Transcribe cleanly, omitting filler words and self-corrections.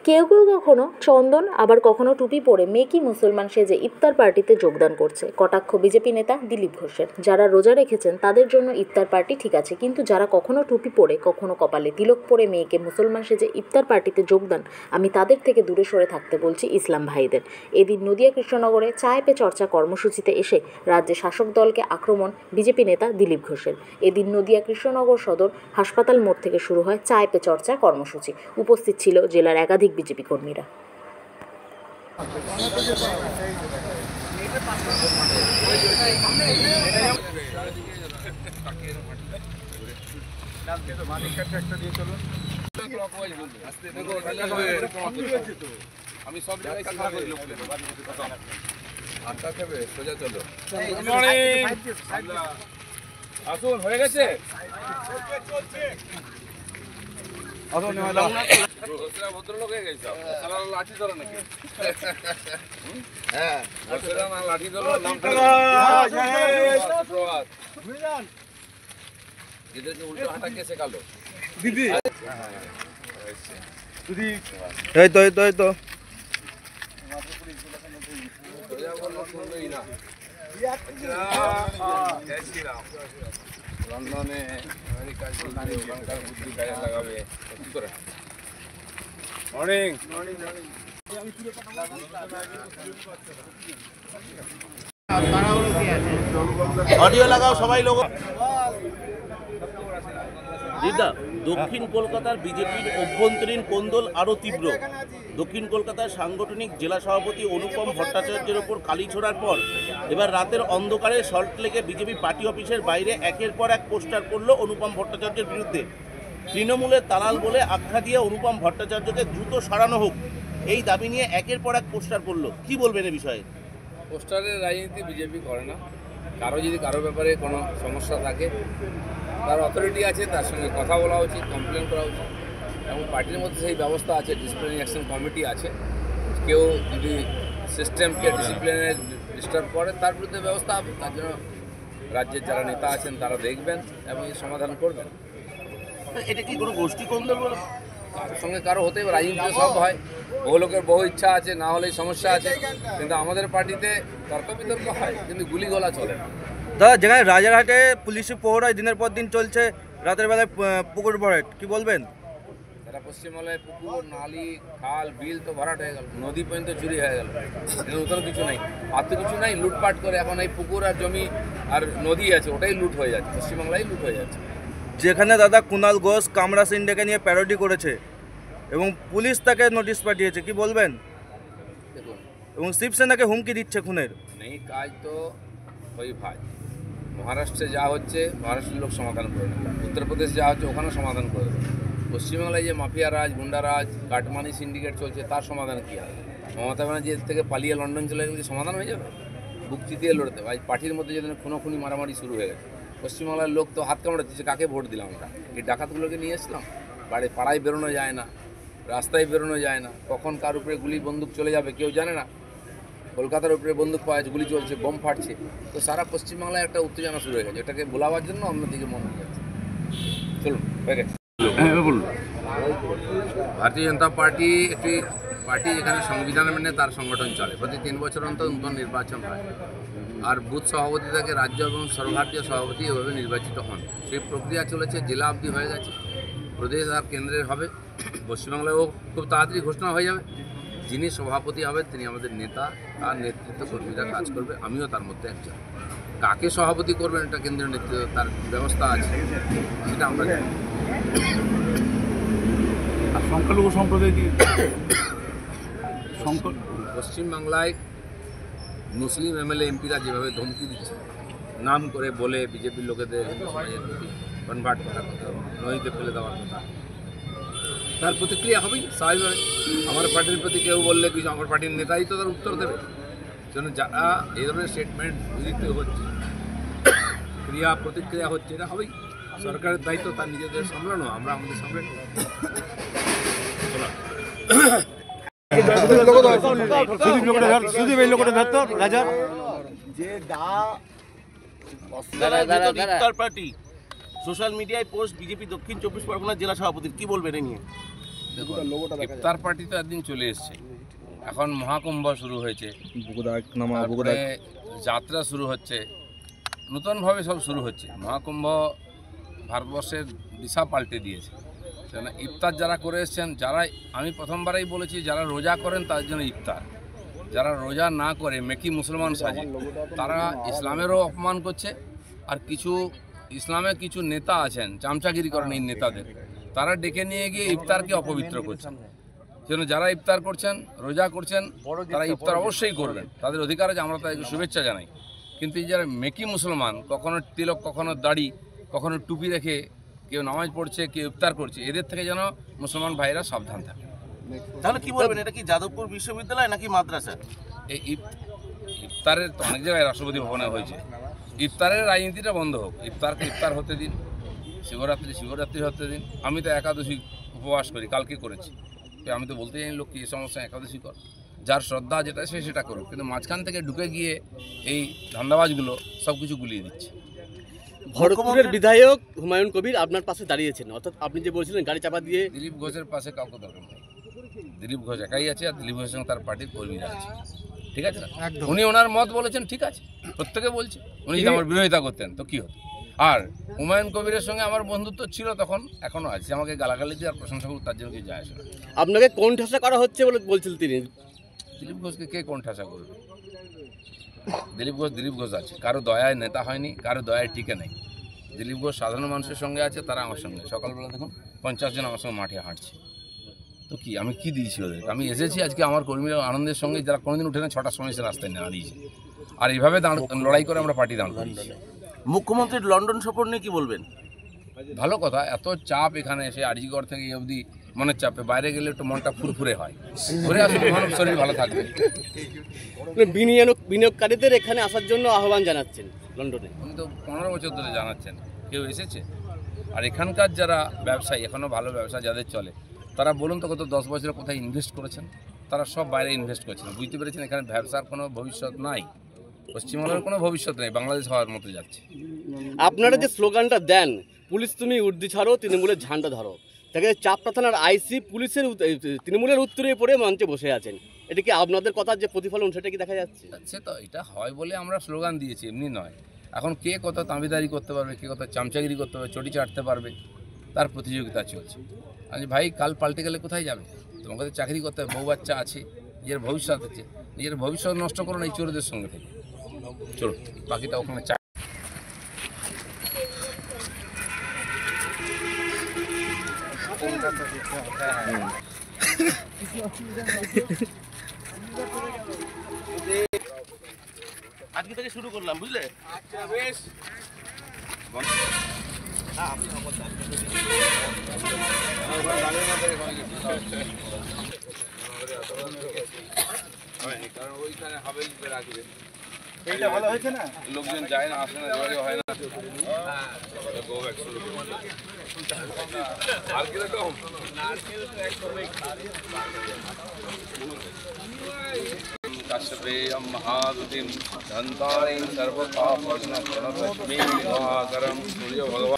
কেউ কেউ কখনো চন্দন আবার কখনো টুপি পরে মেকি মুসলমান সেজে ইফতার পার্টিতে যোগদান করছে। কটাক্ষ বিজেপি নেতা দিলীপ ঘোষের। যারা রোজা রেখেছেন তাদের জন্য ইফতার পার্টি ঠিক আছে, কিন্তু যারা কখনো টুপি পরে কখনো কপালে তিলক পরে মেয়েকে মুসলমান সেজে ইফতার পার্টিতে যোগদান, আমি তাদের থেকে দূরে সরে থাকতে বলছি ইসলাম ভাইদের। এদিন নদিয়া কৃষ্ণনগরে চায় পে চর্চা কর্মসূচিতে এসে রাজ্যে শাসক দলকে আক্রমণ বিজেপি নেতা দিলীপ ঘোষের। এদিন নদিয়া কৃষ্ণনগর সদর হাসপাতাল মোড় থেকে শুরু হয় চায় পে চর্চা কর্মসূচি। উপস্থিত ছিল জেলার একাধিক বিজেপি কর্মীরা। আমি সব জায়গায় কথা বলি, আটটা খাবে সোজা চলো। আসুন, হয়ে গেছে। ভদ্রলোক হয়ে গেছে, লাঠি ধরো নাকি? হ্যাঁ, লাঠি ধরো। এদেরকে উল্টো হাঁটা কে শেখালো? দিদি এই তো লন্ডনে আমেরিকার ওখানকার বুদ্ধি কাজে লাগাবে। কি করে মর্নিং অডিও লাগাও সবাই লোক। দিদা, দক্ষিণ কলকাতার বিজেপির অভ্যন্তরীণ কোন্দল আরও তীব্র। দক্ষিণ কলকাতার সাংগঠনিক জেলা সভাপতি অনুপম ভট্টাচার্যের ওপর কালি ছোড়ার পর এবার রাতের অন্ধকারে সল্টলেকে বিজেপি পার্টি অফিসের বাইরে একের পর এক পোস্টার করল অনুপম ভট্টাচার্যের বিরুদ্ধে। তৃণমূলের দালাল বলে আখ্যা দিয়ে অনুপম ভট্টাচার্যকে দ্রুত সরানো হোক, এই দাবি নিয়ে একের পর এক পোস্টার করল। কি বলবেন এ বিষয়ে? পোস্টারের রাজনীতি বিজেপি করে না। যদি কারো ব্যাপারে কোনো সমস্যা থাকে, তার অথরিটি আছে, তার সঙ্গে কথা বলা উচিত, কমপ্লেন করা উচিত। এবং পার্টির মধ্যে সেই ব্যবস্থা আছে, ডিসিপ্লিনারি অ্যাকশন কমিটি আছে। কেউ যদি সিস্টেমকে ডিসিপ্লিনে ডিস্টার্ব করে তার বিরুদ্ধে ব্যবস্থা হবে। তার জন্য রাজ্যের যারা নেতা আছেন তারা দেখবেন এবং এর সমাধান করবেন। এটা কি কোনো গোষ্ঠী কোন্দল বলে? কারোর সঙ্গে কারো হতে রাজনীতিতে সব হয়, বহু লোকের বহু ইচ্ছা আছে, না হলেই সমস্যা আছে। কিন্তু আমাদের পার্টিতে তর্ক বিতর্ক হয়, কিন্তু গুলিগোলা চলে না। দাদা, যেখানে রাজারহাটে পুলিশি প্রহরায় দিনের পর দিন চলছে, রাতের বেলায় পুকুর ভরাট, কি বলবেন? যারা পশ্চিমবাংলায় পুকুর, নালি, খাল, বিল তো ভরাট হয়ে গেল, নদী পর্যন্ত চুরি হয়ে গেল। নতুন কিছু নেই, আর তো কিছু নাই। লুটপাট করে এখন এই পুকুর আর জমি আর নদী আছে, ওটাই লুট হয়ে যাচ্ছে, পশ্চিমবাংলায় লুট হয়ে যাচ্ছে। যেখানে দাদা কুণাল ঘোষ কামরা সিন্ডেকে নিয়ে প্যারোডি করেছে এবং পুলিশ তাকে নোটিশ পাঠিয়েছে, কি বলবেন? দেখুন, এবং শিবসেনাকে হুমকি দিচ্ছে খুনের। নেই কাজ তো ওই ভাই। মহারাষ্ট্রে যা হচ্ছে মহারাষ্ট্রের লোক সমাধান করে নেবে, উত্তরপ্রদেশ যা হচ্ছে ওখানেও সমাধান করে দেবে। পশ্চিমবাংলায় যে মাফিয়া রাজ, গুন্ডারাজ, কাটমানি সিন্ডিকেট চলছে, তার সমাধান কী হবে? মমতা ব্যানার্জি থেকে পালিয়ে লন্ডন চলে গেলে সমাধান হয়ে যাবে? বুক চিতিয়ে লড়তে হবে। পার্টির মধ্যে যেদিন খুনোখুনি মারামারি শুরু হয়ে গেছে, পশ্চিমবাংলার লোক তো হাত কামড়ে দিচ্ছে, কাকে ভোট দিলাম আমরা? এই ডাকাতগুলোকে নিয়ে এসলাম। পাড়ায় বেরোনো যায় না, রাস্তায় বেরোনো যায় না, কখন কার উপরে গুলি বন্দুক চলে যাবে কেউ জানে না। কলকাতার উপরে বন্দুক পাওয়া যাচ্ছে, গুলি চলছে, বোম ফাটছে। তো সারা পশ্চিমবাংলায় একটা উত্তেজনা শুরু হয়ে গেছে, এটাকে ভোলাবার জন্য অন্যদিকে মন হয়ে যাচ্ছে। চলুন, হয়ে গেছে। ভারতীয় জনতা পার্টি একটি পার্টি যেখানে সংবিধান মেনে তার সংগঠন চলে। প্রতি 3 বছর অন্তর নতুন নির্বাচন হয়, আর বুথ সভাপতি থেকে রাজ্য এবং সর্বভারতীয় সভাপতি এভাবে নির্বাচিত হন। সেই প্রক্রিয়া চলেছে, জেলা অবধি হয়ে গেছে, প্রদেশ আর কেন্দ্রের হবে। পশ্চিমবাংলায়ও খুব তাড়াতাড়ি ঘোষণা হয়ে যাবে। যিনি সভাপতি হবেন তিনি আমাদের নেতা, তার নেতৃত্ব কর্মীরা কাজ করবে, আমিও তার মধ্যে একজন। কাকে সভাপতি করবেন এটা কেন্দ্রীয় নেতৃত্ব, তার ব্যবস্থা আছে, সেটা আমরা জানি। আর সংখ্যালঘু সম্প্রদায় দিয়ে পশ্চিমবাংলায় মুসলিম এমএলএ এমপিরা যেভাবে ধমকি দিচ্ছে, নাম করে বলে বিজেপির লোকেদের কনভার্ট করার কথা, নদীতে ফেলে দেওয়ার কথা, তার প্রতিক্রিয়া হবেই স্বাভাবিকভাবে। আমার পার্টির প্রতি কেউ বললে কিছু, আমার পার্টির নেতাই তো তার উত্তর দেবে। জন্য যারা এই ধরনের স্টেটমেন্ট দিতে হচ্ছে, ক্রিয়া প্রতিক্রিয়া হচ্ছে, এটা হবেই। সরকারের দায়িত্ব তার নিজেদের সামলানো, আমরা আমাদের সামনে ইফতার পার্টি সোশ্যাল মিডিয়ায় পোস্ট বিজেপি দক্ষিণ 24 পরগনা জেলা সভাপতির, কি বলবেন এ নিয়ে? দেখুন, ইফতার পার্টি তো একদিন চলে এসছে, এখন মহাকুম্ভ শুরু হয়েছে, তারপরে যাত্রা শুরু হচ্ছে, নতুনভাবে সব শুরু হচ্ছে। মহাকুম্ভ ভারতবর্ষের দিশা পাল্টে দিয়েছে। কেন ইফতার যারা করে এসছেন, যারা আমি প্রথমবারেই বলেছি যারা রোজা করেন তার জন্য ইফতার, যারা রোজা না করে মেকি মুসলমান সাজে তারা ইসলামেরও অপমান করছে। আর কিছু ইসলামের কিছু নেতা আছেন চামচাগিরি করেন এই নেতাদের, তারা ডেকে নিয়ে গিয়ে ইফতারকে অপবিত্র করছেন। সেজন্য যারা ইফতার করছেন, রোজা করছেন, তারা ইফতার অবশ্যই করবেন, তাদের অধিকার আছে, আমরা তাদেরকে শুভেচ্ছা জানাই। কিন্তু এই যারা মেকি মুসলমান, কখনো তিলক, কখনো দাড়ি, কখনো টুপি রেখে কেউ নামাজ পড়ছে, কেউ ইফতার করছে, এদের থেকে যেন মুসলমান ভাইরা সাবধান থাকে। তাহলে কি বলবেন, এটা কি যাদবপুর বিশ্ববিদ্যালয় নাকি মাদ্রাসা? এই ইফতারের তো অনেক জায়গায় রাষ্ট্রপতি ভবনে হয়েছে, ইফতারের রাজনীতিটা বন্ধ হোক, ইফতারকে ইফতার হতে দিন, শিবরাত্রি হতে দিন। আমি তো একাদশী উপবাস করি, কালকে করেছি, আমি তো বলতে জানি লোককে এই সমস্যা একাদশী কর, যার শ্রদ্ধা যেটা সে সেটা করুক, কিন্তু মাঝখান থেকে ঢুকে গিয়ে এই ধান্দাবাজগুলো সব কিছু গুলিয়ে দিচ্ছে। ভরতপুরের বিধায়ক হুমায়ুন কবির আপনার পাশে দাঁড়িয়েছেন, অর্থাৎ আপনি যে বলছিলেন গাড়ি চাপা দিয়ে, দিলীপ ঘোষের পাশে কাউকে দরকার নেই, দিলীপ ঘোষ একাই আছে, আর দিলীপ ঘোষের সঙ্গে তার পার্টির কর্মীরা আছে, ঠিক আছে না? উনি ওনার মত বলেছেন, ঠিক আছে, প্রত্যেকে বলছে। উনি যদি আমার বিরোধিতা করতেন তো কী হতো? আর হুমায়ুন কবিরের সঙ্গে আমার বন্ধুত্ব ছিল তখন, এখনও আছে, আমাকে গালাগালি দিয়ে আর প্রশংসা করুক, তার জন্য কি যায় আসে না। আপনাকে কোন ঠাসা করা হচ্ছে বলে বলছিলেন তিনি। দিলীপ ঘোষকে কে কোন ঠাসা করবে? দিলীপ ঘোষ আছে, কারো দয়ায় নেতা হয়নি, কারো দয়ায় টিকে নেই। দিলীপ ঘোষ সাধারণ মানুষের সঙ্গে আছে, তারা আমার সঙ্গে। সকালবেলা দেখুন 50 জন আমার সঙ্গে মাঠে হাঁটছে, তো কি আমি কি দিয়েছি ওদেরকে? আমি এসেছি আজকে আমার কর্মীরা আনন্দের সঙ্গে, যারা কোনোদিন উঠে না 6টার সময় এসে রাস্তায় না দিয়েছে, আর এইভাবে লড়াই করে আমরা পার্টি দাঁড় করিয়েছি। মুখ্যমন্ত্রীর লন্ডন সফর নিয়ে কি বলবেন? ভালো কথা, এত চাপ এখানে এসে আরজিগড় থেকে এই অবধি মনের চাপে, বাইরে গেলে একটু মনটা ফুরফুরে হয়, ঘুরে আসলে মানব শরীর ভালো থাকবে। বিনিয়োগকারীদের এখানে আসার জন্য আহ্বান জানাচ্ছেন লন্ডনে। উনি তো 15 বছর ধরে জানাচ্ছেন, কেউ এসেছে? আর এখানকার যারা ব্যবসায়ী, এখনও ভালো ব্যবসা যাদের চলে, তারা বলুন তো গত 10 বছরে কোথায় ইনভেস্ট করেছেন? তারা সব বাইরে ইনভেস্ট করেছেন, বুঝতে পেরেছেন এখানে ব্যবসার কোনো ভবিষ্যৎ নাই, পশ্চিমবঙ্গের কোনো ভবিষ্যৎ নেই, বাংলাদেশ হওয়ার মতো যাচ্ছে। আপনারা যে স্লোগানটা দেন, পুলিশ তুমি উর্দি ছাড়ো, তৃণমূলের ঝান্ডা ধরো, তাকে চাপড়া থানার আইসি পুলিশের তৃণমূলের উত্তরে পড়ে মঞ্চে বসে আছেন, এটা কি আপনাদের কথার যে প্রতিফলন সেটা কি দেখা যাচ্ছে? সে তো এটা হয় বলে আমরা স্লোগান দিয়েছি, এমনি নয়। এখন কে কত তাঁবিদারি করতে পারবে, কে কত চামচাগিরি করতে পারবে, চটি চাটতে পারবে, তার প্রতিযোগিতা চলছে। আমি ভাই, কাল পাল্টে গেলে কোথায় যাবে? তোমাকে তো চাকরি করতে হবে, বউ বাচ্চা আছে, নিজের ভবিষ্যৎ আছে, নিজের ভবিষ্যৎ নষ্ট করো না এই চোরদের সঙ্গে থেকে। চলো বাকিটা ওখানে চা। আজকে থেকে শুরু করলাম, বুঝলে? আচ্ছা বেশ। কারণ ওইখানে হাবেল রাখবে, এইটা ভালো হয়েছে না, লোকজন যায় না, আসে না, জোরে হয় না। আর কিরকম কাশ্যপেয়ম মহাদুতিম ধন্তারিং সর্বপাপর্ণপ্রণতস্মৈ দিবাকরং সূর্য ভগবান।